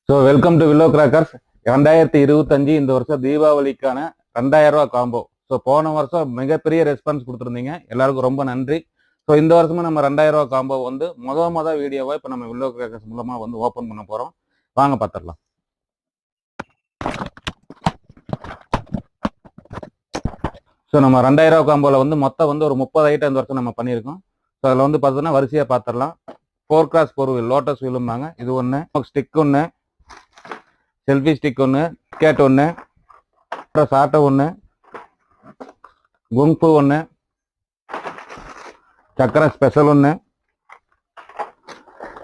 So welcome to willow crackers. 2025 இந்த வருஷம் தீபாவளிக்கான 2000 ரூபா காம்போ. ஸோ போன வருஷம் மிகப்பெரிய ரெஸ்பான்ஸ் கொடுத்துருந்தீங்க, எல்லாருக்கும் ரொம்ப நன்றி. ஸோ இந்த வருஷமும் நம்ம 2000 ரூபா காம்போ வந்து மொதல் வீடியோவை இப்போ நம்ம வில்லோ கிராக்கர்ஸ் மூலமாக வந்து ஓப்பன் பண்ண போகிறோம். வாங்க பார்த்துடலாம். ஸோ நம்ம 2000 ரூபா காம்போவில் வந்து மொத்தம் வந்து ஒரு 30 ஐட்டம் இந்த வருஷம் நம்ம பண்ணியிருக்கோம். ஸோ அதில் வந்து பார்த்தோன்னா வரிசையாக பார்த்துடலாம். 4x4 வீல் லோட்டஸ் வீலும்பாங்க, இது ஒன்று. ஸ்டிக் ஒன்று, செல்ஃபி ஸ்டிக் ஒன்று, கேட் ஒன்று, அப்புறம் சாட்டை ஒன்று, குங்ஃபு ஒன்று, சக்கரம் ஸ்பெஷல் ஒன்று,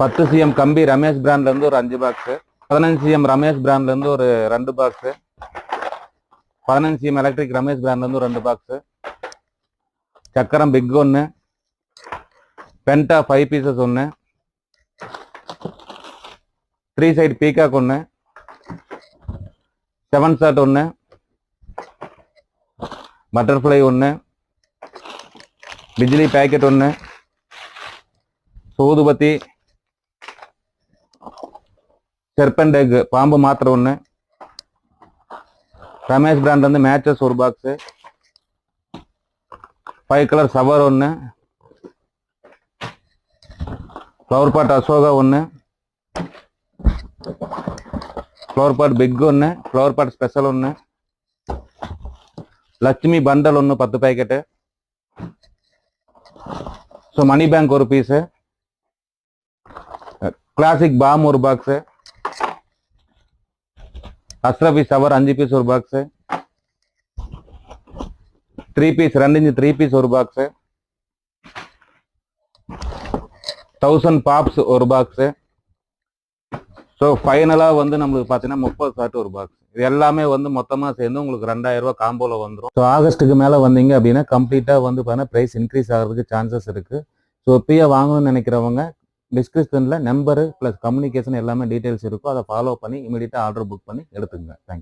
10 CM கம்பி ரமேஷ் பிராண்ட்லேருந்து ஒரு 5 பாக்ஸு, 15 CM ரமேஷ் பிராண்ட்லேருந்து ஒரு 2 பாக்ஸு, 15 CM எலக்ட்ரிக் ரமேஷ் பிராண்ட்லேருந்து ஒரு 2 பாக்ஸு, சக்கரம் பிக் ஒன்று, பென்டா 5 பீசஸ் ஒன்று, 3 சைடு பீகாக் ஒன்று, 7 ஷாட் ஒன்று, பட்டர்ஃப்ளை ஒன்று, பிஜிலி பேக்கெட் ஒன்று, சூதுபத்தி, செர்பெண்ட் எக் பாம்பு மாத்திரை ஒன்று, ரமேஷ் பிராண்ட் வந்து மேட்சஸ் ஒரு பாக்ஸு, 5 கலர் சவர் ஒன்று, ஃப்ளவர் பாட் அசோகா ஒன்று, ஃப்ளவர் பாட் பிக் ஒன்று, ஃப்ளவர் பாட் ஸ்பெஷல் ஒன்று, லட்சுமி பண்டல் ஒன்று 10 பேக்கெட்டு, ஸோ மணி பேங்க் ஒரு பீஸு, கிளாசிக் பாம் ஒரு பாக்ஸு, அஸ்ரபி சவர் 5 பீஸ் ஒரு பாக்ஸு, 3 பீஸ் 2 இன்ச் 3 பீஸ் ஒரு பாக்ஸு, 1000 பாப்ஸ் ஒரு பாக்ஸு. ஸோ ஃபைனலாக வந்து நம்மளுக்கு பார்த்தீங்கன்னா 30 ஷாட் ஒரு பாக்ஸ். இது எல்லாமே வந்து மொத்தமாக சேர்ந்து உங்களுக்கு 2000 ரூபா காம்போவில் வந்துடும். ஸோ ஆகஸ்ட்டுக்கு மேலே வந்தீங்க அப்படின்னா கம்ப்ளீட்டாக வந்து பார்த்தீங்கன்னா ப்ரைஸ் இன்க்ரீஸ் ஆகிறதுக்கு சான்சஸ் இருக்குது. ஸோ இப்பயே வாங்கணும்னு நினைக்கிறவங்க டிஸ்கிரிப்ஷனில் நம்பரு ப்ளஸ் கம்யூனிகேஷன் எல்லாமே டீட்டெயில்ஸ் இருக்கும், அதை ஃபாலோ பண்ணி இமீடியட்டாக ஆர்டர் புக் பண்ணி எடுத்துக்கங்க. தேங்க்யூ.